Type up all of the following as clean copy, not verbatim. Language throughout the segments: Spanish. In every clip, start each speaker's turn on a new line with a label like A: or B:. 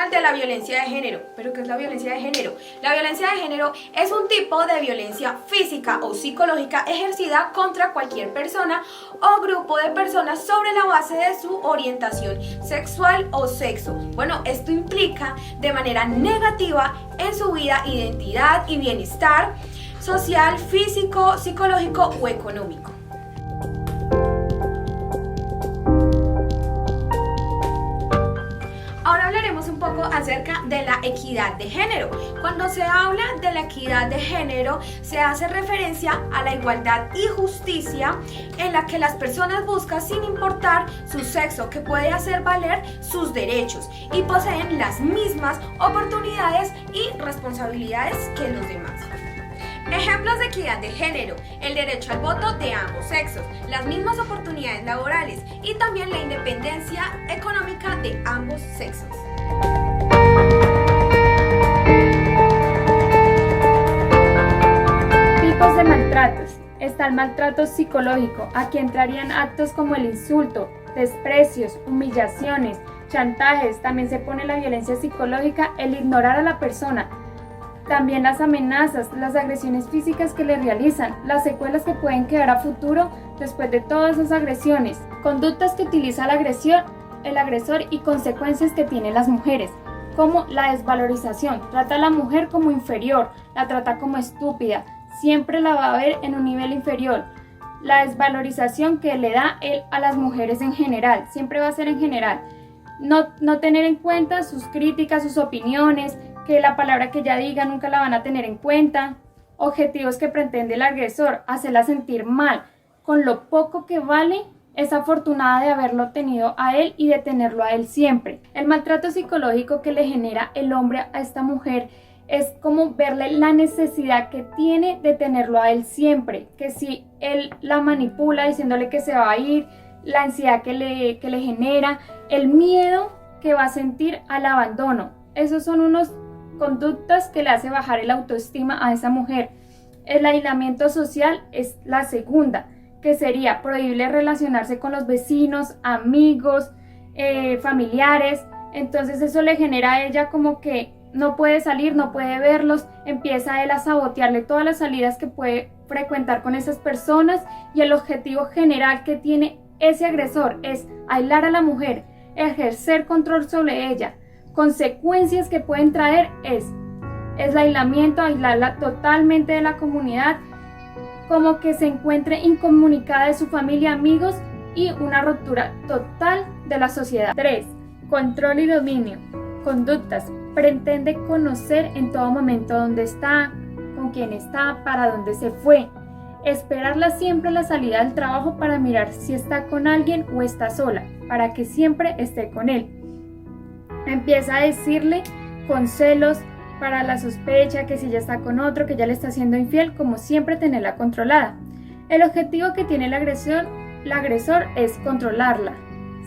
A: Internacional de la Violencia de Género. ¿Pero qué es la violencia de género? La violencia de género es un tipo de violencia física o psicológica ejercida contra cualquier persona o grupo de personas sobre la base de su orientación sexual o sexo. Bueno, esto implica de manera negativa en su vida, identidad y bienestar social, físico, psicológico o económico. Ahora hablaremos un poco acerca de la equidad de género. Cuando se habla de la equidad de género, se hace referencia a la igualdad y justicia en la que las personas buscan sin importar su sexo, que puede hacer valer sus derechos y poseen las mismas oportunidades y responsabilidades que los demás. Ejemplos de equidad de género: el derecho al voto de ambos sexos, las mismas oportunidades laborales y también la independencia económica de ambos sexos.
B: Tipos de maltratos. Está el maltrato psicológico. Aquí entrarían actos como el insulto, desprecios, humillaciones, chantajes. También se pone la violencia psicológica, el ignorar a la persona. También las amenazas, las agresiones físicas que le realizan, las secuelas que pueden quedar a futuro después de todas esas agresiones, conductas que utiliza el agresor y consecuencias que tienen las mujeres, como la desvalorización. Trata a la mujer como inferior, la trata como estúpida, siempre la va a ver en un nivel inferior. La desvalorización que le da él a las mujeres en general, siempre va a ser en general. No tener en cuenta sus críticas, sus opiniones, que la palabra que ella diga nunca la van a tener en cuenta. Objetivos que pretende el agresor: hacerla sentir mal con lo poco que vale, es afortunada de haberlo tenido a él y de tenerlo a él siempre. El maltrato psicológico que le genera el hombre a esta mujer es como verle la necesidad que tiene de tenerlo a él siempre, que si él la manipula diciéndole que se va a ir, la ansiedad que le genera, el miedo que va a sentir al abandono. Esos son unos conductas que le hace bajar el autoestima a esa mujer. El aislamiento social es la segunda, que sería prohibirle relacionarse con los vecinos, amigos, familiares. Entonces eso le genera a ella como que no puede salir, no puede verlos, empieza él a sabotearle todas las salidas que puede frecuentar con esas personas, y el objetivo general que tiene ese agresor es aislar a la mujer, ejercer control sobre ella. Consecuencias que pueden traer es el aislamiento, aislarla totalmente de la comunidad, como que se encuentre incomunicada de su familia, amigos, y una ruptura total de la sociedad. 3. Control y dominio. Conductas: pretende conocer en todo momento dónde está, con quién está, para dónde se fue. Esperarla siempre a la salida del trabajo para mirar si está con alguien o está sola, para que siempre esté con él. Empieza a decirle con celos para la sospecha que si ella está con otro, que ya le está siendo infiel, como siempre tenerla controlada. El objetivo que tiene el agresor es controlarla,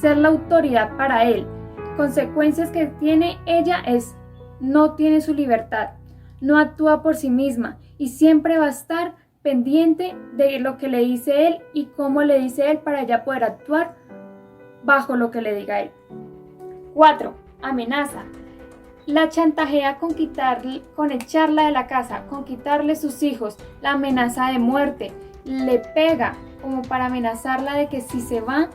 B: ser la autoridad para él. Consecuencias que tiene ella es: no tiene su libertad, no actúa por sí misma y siempre va a estar pendiente de lo que le dice él y cómo le dice él para ella poder actuar bajo lo que le diga él. 4. Amenaza. La chantajea con echarla de la casa, con quitarle sus hijos, la amenaza de muerte, le pega como para amenazarla de que si se va,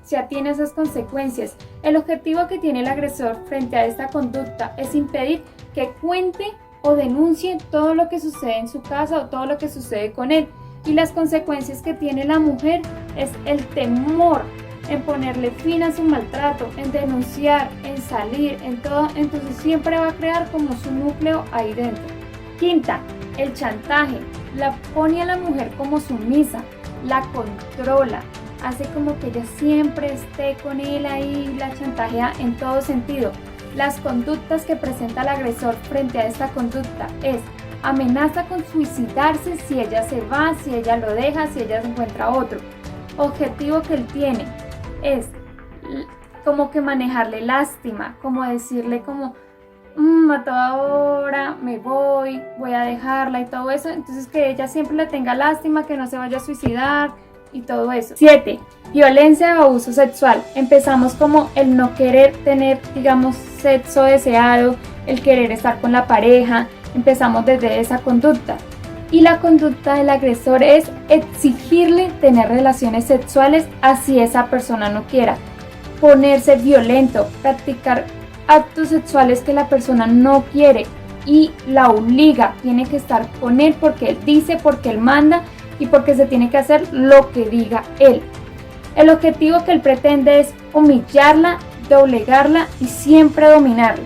B: se atiene a esas consecuencias. El objetivo que tiene el agresor frente a esta conducta es impedir que cuente o denuncie todo lo que sucede en su casa o todo lo que sucede con él. Y las consecuencias que tiene la mujer es el temor en ponerle fin a su maltrato, en denunciar, en salir, en todo. Entonces siempre va a crear como su núcleo ahí dentro. 5. El chantaje. La pone a la mujer como sumisa, la controla, hace como que ella siempre esté con él ahí, la chantajea en todo sentido. Las conductas que presenta el agresor frente a esta conducta es: amenaza con suicidarse si ella se va, si ella lo deja, si ella se encuentra otro. Objetivo que él tiene es como que manejarle lástima, como decirle como a toda hora me voy a dejarla y todo eso. Entonces que ella siempre le tenga lástima, que no se vaya a suicidar y todo eso. 7. Violencia o abuso sexual. Empezamos como el no querer tener, digamos, sexo deseado, el querer estar con la pareja, empezamos desde esa conducta. Y la conducta del agresor es exigirle tener relaciones sexuales así esa persona no quiera, ponerse violento, practicar actos sexuales que la persona no quiere y la obliga, tiene que estar con él porque él dice, porque él manda y porque se tiene que hacer lo que diga él. El objetivo que él pretende es humillarla, doblegarla y siempre dominarla.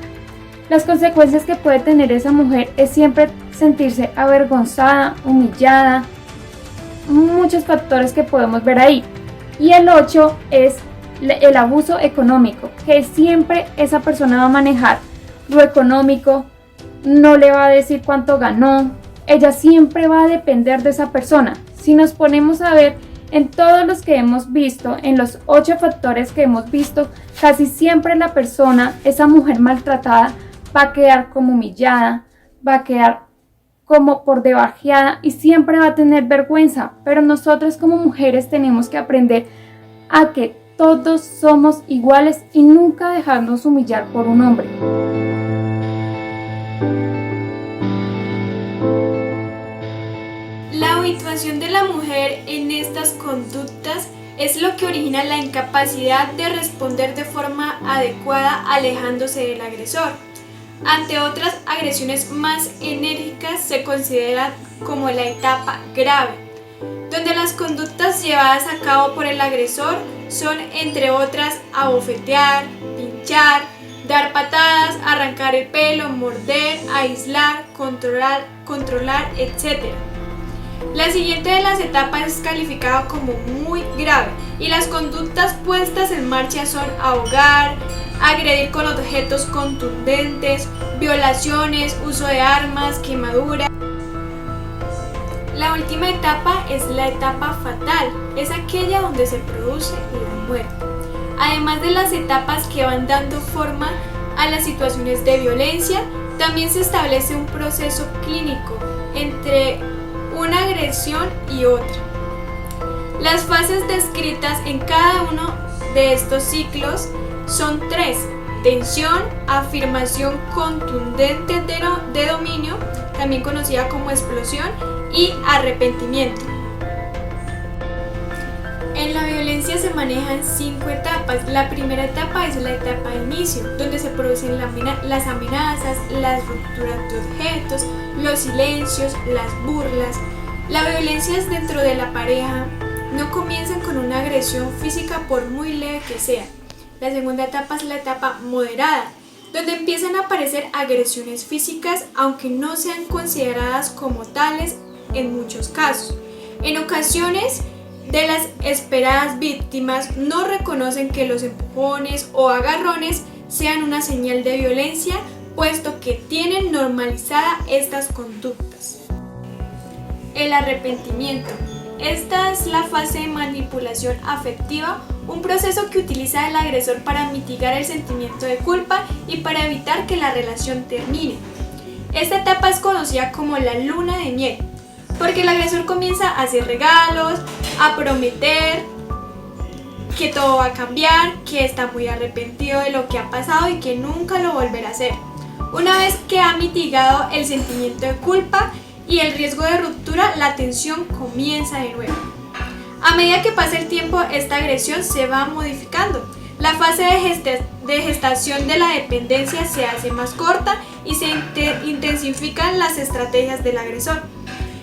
B: Las consecuencias que puede tener esa mujer es siempre sentirse avergonzada, humillada, muchos factores que podemos ver ahí. Y el 8 es el abuso económico, que siempre esa persona va a manejar lo económico, no le va a decir cuánto ganó, ella siempre va a depender de esa persona. Si nos ponemos a ver en todos los que hemos visto, en los 8 factores que hemos visto, casi siempre la persona, esa mujer maltratada, va a quedar como humillada, va a quedar como por debajeada y siempre va a tener vergüenza. Pero nosotras como mujeres tenemos que aprender a que todos somos iguales y nunca dejarnos humillar por un hombre.
C: La habituación de la mujer en estas conductas es lo que origina la incapacidad de responder de forma adecuada alejándose del agresor. Ante otras agresiones más enérgicas se considera como la etapa grave, donde las conductas llevadas a cabo por el agresor son, entre otras, abofetear, pinchar, dar patadas, arrancar el pelo, morder, aislar, controlar, etc. La siguiente de las etapas es calificada como muy grave y las conductas puestas en marcha son ahogar, agredir con objetos contundentes, violaciones, uso de armas, quemaduras. La última etapa es la etapa fatal, es aquella donde se produce la muerte. Además de las etapas que van dando forma a las situaciones de violencia, también se establece un proceso clínico entre una agresión y otra. Las fases descritas en cada uno de estos ciclos son 3: tensión, afirmación contundente de dominio, también conocida como explosión, y arrepentimiento. En la violencia se manejan 5 etapas. La primera etapa es la etapa de inicio, donde se producen las amenazas, las rupturas de objetos, los silencios, las burlas. La violencia es dentro de la pareja, no comienzan con una agresión física por muy leve que sea. La segunda etapa es la etapa moderada, donde empiezan a aparecer agresiones físicas, aunque no sean consideradas como tales en muchos casos. En ocasiones, de las esperadas víctimas no reconocen que los empujones o agarrones sean una señal de violencia, puesto que tienen normalizada estas conductas. El arrepentimiento. Esta es la fase de manipulación afectiva, un proceso que utiliza el agresor para mitigar el sentimiento de culpa y para evitar que la relación termine. Esta etapa es conocida como la luna de miel, porque el agresor comienza a hacer regalos, a prometer que todo va a cambiar, que está muy arrepentido de lo que ha pasado y que nunca lo volverá a hacer. Una vez que ha mitigado el sentimiento de culpa y el riesgo de ruptura, la tensión comienza de nuevo. A medida que pasa el tiempo, esta agresión se va modificando. La fase de gestación de la dependencia se hace más corta y se intensifican las estrategias del agresor.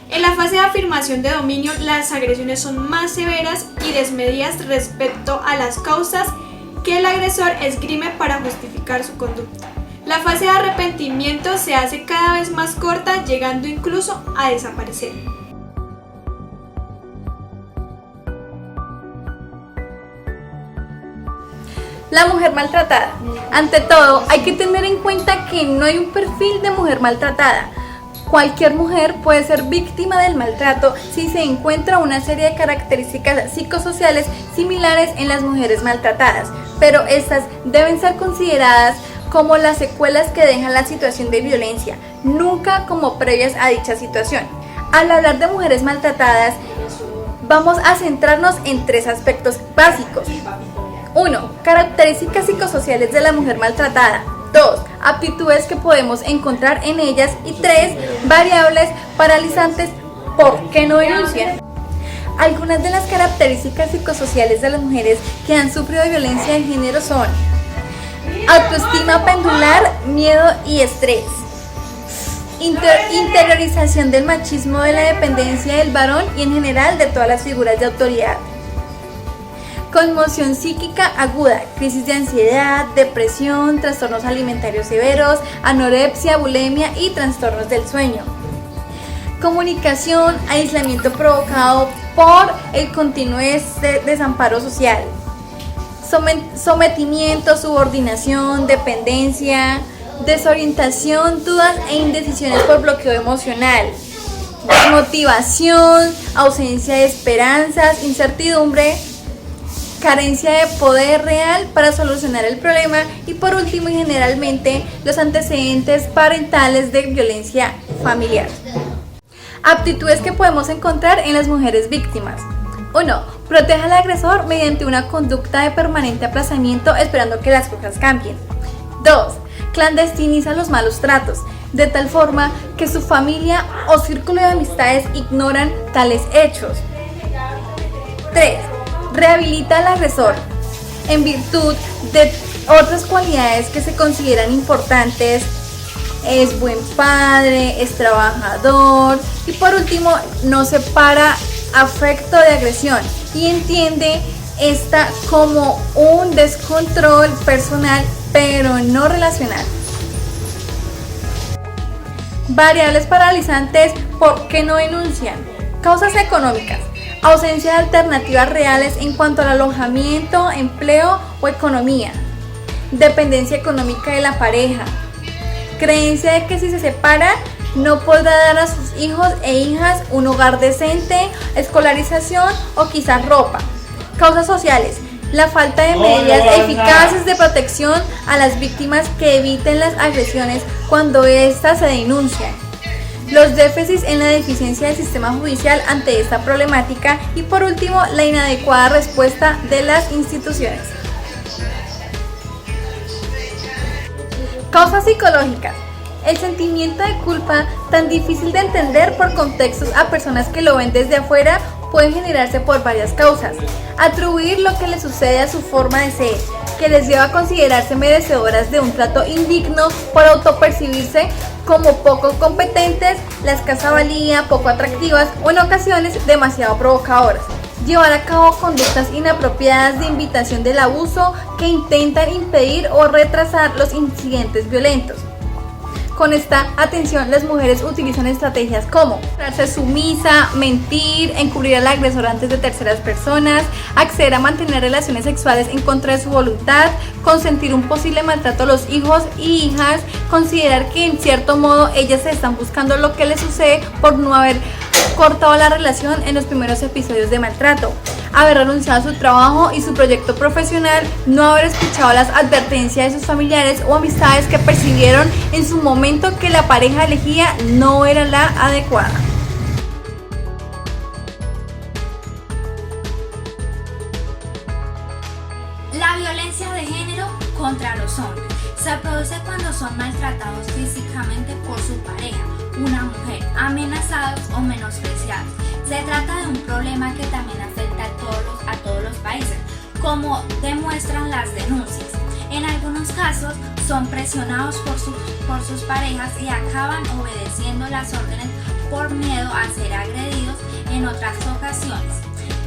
C: En la fase de afirmación de dominio, las agresiones son más severas y desmedidas respecto a las causas que el agresor esgrime para justificar su conducta. La fase de arrepentimiento se hace cada vez más corta, llegando incluso a desaparecer.
D: La mujer maltratada. Ante todo, hay que tener en cuenta que no hay un perfil de mujer maltratada. Cualquier mujer puede ser víctima del maltrato si se encuentra una serie de características psicosociales similares en las mujeres maltratadas, pero estas deben ser consideradas como las secuelas que deja la situación de violencia, nunca como previas a dicha situación. Al hablar de mujeres maltratadas, vamos a centrarnos en 3 aspectos básicos. 1. Características psicosociales de la mujer maltratada. 2. Aptitudes que podemos encontrar en ellas. Y 3. Variables paralizantes. ¿Por qué no denuncian? Algunas de las características psicosociales de las mujeres que han sufrido violencia de género son autoestima pendular, miedo y estrés, interiorización del machismo, de la dependencia del varón y en general de todas las figuras de autoridad, conmoción psíquica aguda, crisis de ansiedad, depresión, trastornos alimentarios severos, anorexia, bulimia y trastornos del sueño. Comunicación, aislamiento provocado por el continuo desamparo social. Sometimiento, subordinación, dependencia, desorientación, dudas e indecisiones por bloqueo emocional. Desmotivación, ausencia de esperanzas, incertidumbre, carencia de poder real para solucionar el problema y por último y generalmente los antecedentes parentales de violencia familiar. Aptitudes que podemos encontrar en las mujeres víctimas. 1. Protege al agresor mediante una conducta de permanente aplazamiento esperando que las cosas cambien. 2. Clandestiniza los malos tratos, de tal forma que su familia o círculo de amistades ignoran tales hechos. 3. Rehabilita al agresor en virtud de otras cualidades que se consideran importantes. Es buen padre, es trabajador y por último no separa afecto de agresión y entiende esta como un descontrol personal pero no relacional. Variables paralizantes, ¿por qué no denuncian? Causas económicas, ausencia de alternativas reales en cuanto al alojamiento, empleo o economía, dependencia económica de la pareja, creencia de que si se separa no podrá dar a sus hijos e hijas un hogar decente, escolarización o quizás ropa. Causas sociales, la falta de medidas eficaces de protección a las víctimas que eviten las agresiones cuando éstas se denuncian. Los déficits en la deficiencia del sistema judicial ante esta problemática y por último la inadecuada respuesta de las instituciones. Causas psicológicas. El sentimiento de culpa, tan difícil de entender por contextos a personas que lo ven desde afuera, puede generarse por varias causas. Atribuir lo que les sucede a su forma de ser, que les lleva a considerarse merecedoras de un trato indigno por autopercibirse como poco competentes, la escasa valía, poco atractivas o en ocasiones demasiado provocadoras. Llevar a cabo conductas inapropiadas de invitación del abuso que intentan impedir o retrasar los incidentes violentos. Con esta atención, las mujeres utilizan estrategias como mostrarse sumisa, mentir, encubrir al agresor antes de terceras personas, acceder a mantener relaciones sexuales en contra de su voluntad, consentir un posible maltrato a los hijos y hijas, considerar que en cierto modo ellas se están buscando lo que les sucede por no haber cortado la relación en los primeros episodios de maltrato, haber renunciado a su trabajo y su proyecto profesional, no haber escuchado las advertencias de sus familiares o amistades que percibieron en su momento que la pareja elegida no era la adecuada.
E: La violencia de género contra los hombres se produce cuando son maltratados físicamente por su pareja, una mujer, amenazados o menospreciados. Se trata de un problema que también afecta a todos los países, como demuestran las denuncias. En algunos casos son presionados por sus parejas y acaban obedeciendo las órdenes por miedo a ser agredidos en otras ocasiones,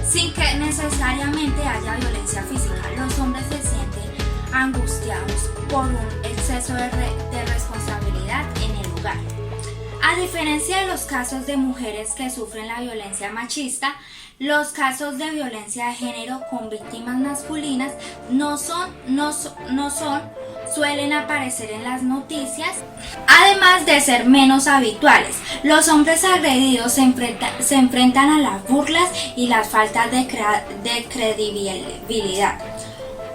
E: sin que necesariamente haya violencia física. Los hombres se sienten angustiados por un exceso de responsabilidad en el lugar. A diferencia de los casos de mujeres que sufren la violencia machista, los casos de violencia de género con víctimas masculinas suelen aparecer en las noticias, además de ser menos habituales. Los hombres agredidos se enfrentan a las burlas y las faltas de credibilidad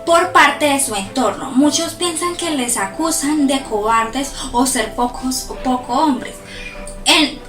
E: por parte de su entorno. Muchos piensan que les acusan de cobardes o ser poco hombres.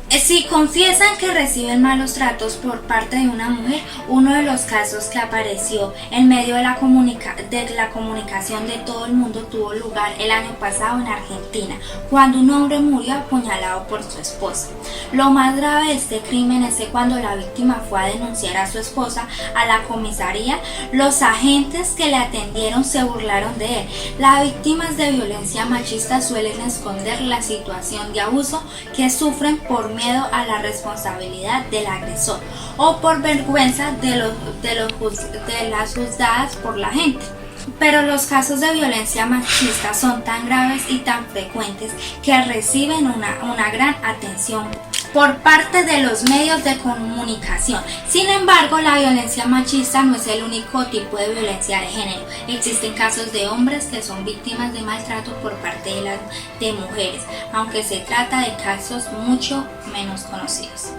E: Si confiesan que reciben malos tratos por parte de una mujer, uno de los casos que apareció en medio de la comunicación de todo el mundo tuvo lugar el año pasado en Argentina, cuando un hombre murió apuñalado por su esposa. Lo más grave de este crimen es que cuando la víctima fue a denunciar a su esposa a la comisaría, los agentes que le atendieron se burlaron de él. Las víctimas de violencia machista suelen esconder la situación de abuso que sufren por miedo a la responsabilidad del agresor o por vergüenza de las juzgadas por la gente. Pero los casos de violencia machista son tan graves y tan frecuentes que reciben una gran atención por parte de los medios de comunicación. Sin embargo, la violencia machista no es el único tipo de violencia de género. Existen casos de hombres que son víctimas de maltrato por parte de mujeres, aunque se trata de casos mucho menos conocidos.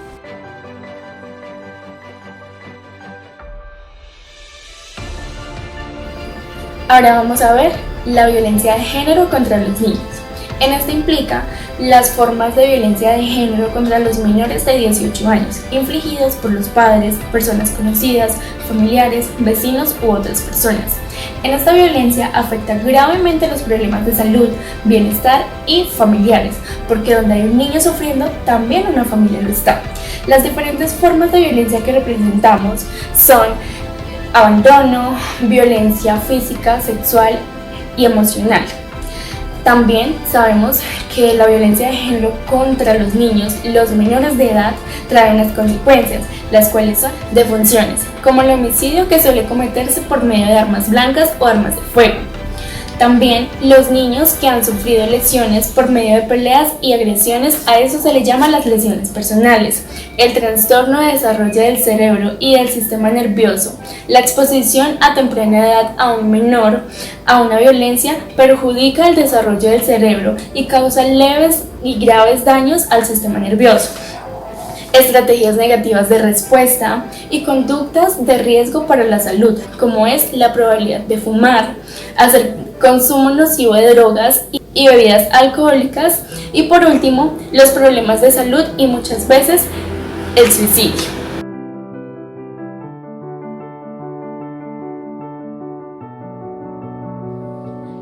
B: Ahora vamos a ver la violencia de género contra los niños. En esto implica las formas de violencia de género contra los menores de 18 años, infligidas por los padres, personas conocidas, familiares, vecinos u otras personas. En esta violencia afecta gravemente los problemas de salud, bienestar y familiares, porque donde hay un niño sufriendo, también una familia lo está. Las diferentes formas de violencia que representamos son abandono, violencia física, sexual y emocional. También sabemos que la violencia de género contra los niños, los menores de edad, trae unas consecuencias, las cuales son defunciones, como el homicidio que suele cometerse por medio de armas blancas o armas de fuego. También los niños que han sufrido lesiones por medio de peleas y agresiones, a eso se le llama las lesiones personales, el trastorno de desarrollo del cerebro y del sistema nervioso. La exposición a temprana edad a un menor a una violencia perjudica el desarrollo del cerebro y causa leves y graves daños al sistema nervioso. Estrategias negativas de respuesta y conductas de riesgo para la salud, como es la probabilidad de fumar, hacer consumo nocivo de drogas y bebidas alcohólicas, y por último, los problemas de salud y muchas veces el suicidio.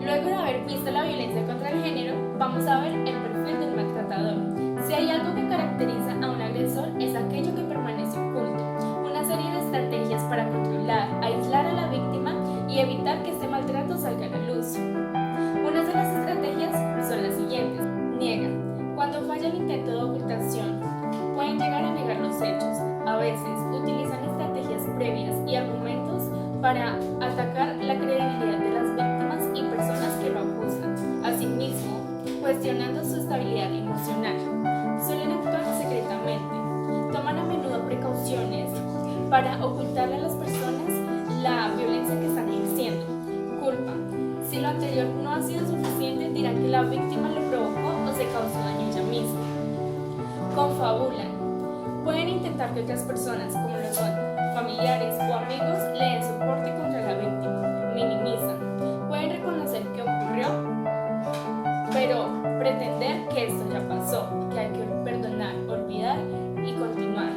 B: Luego de haber visto la violencia contra el género, vamos a ver el perfil del maltratador. Si hay algo que caracteriza a un agresor, es aquello que permanece oculto, una serie de estrategias para controlar, aislar a la víctima y evitar que este maltrato salga a la luz. Unas de las estrategias son las siguientes. Niegan. Cuando falla el intento de ocultación, pueden llegar a negar los hechos. A veces utilizan estrategias previas y argumentos para atacar la credibilidad de las víctimas y personas que lo acusan. Asimismo, cuestionando su estabilidad emocional. Suelen actuar secretamente. Toman a menudo precauciones para ocultarle a las personas la violencia que están ejerciendo. Culpa. Si lo anterior no ha sido suficiente, dirán que la víctima lo provocó o se causó daño ella misma. Confabulan. Pueden intentar que otras personas, como lo son familiares o amigos, le den soporte contra la víctima. Minimizan. Pueden reconocer que ocurrió, pero pretender que esto ya pasó, que hay que perdonar, olvidar y continuar.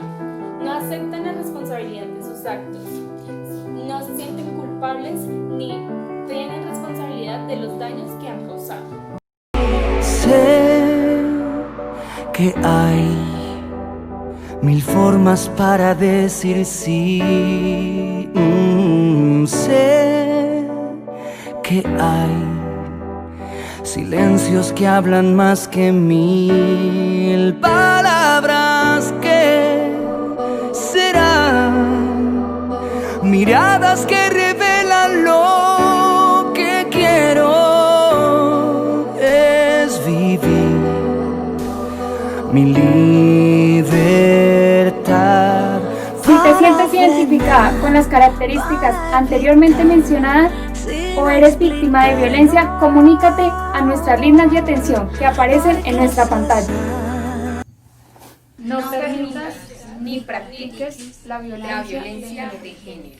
B: No aceptan la responsabilidad de sus actos. No se sienten culpables ni tienen responsabilidad de los daños que han causado.
F: Sé que hay mil formas para decir sí. Sé que hay silencios que hablan más que mil palabras. Que serán miradas que revelan lo que quiero. Es vivir mi libertad.
B: Si te sientes identificada con las características anteriormente mencionadas o eres víctima de violencia, comunícate a nuestras líneas de atención que aparecen en nuestra pantalla.
A: No permitas ni practiques la violencia de género.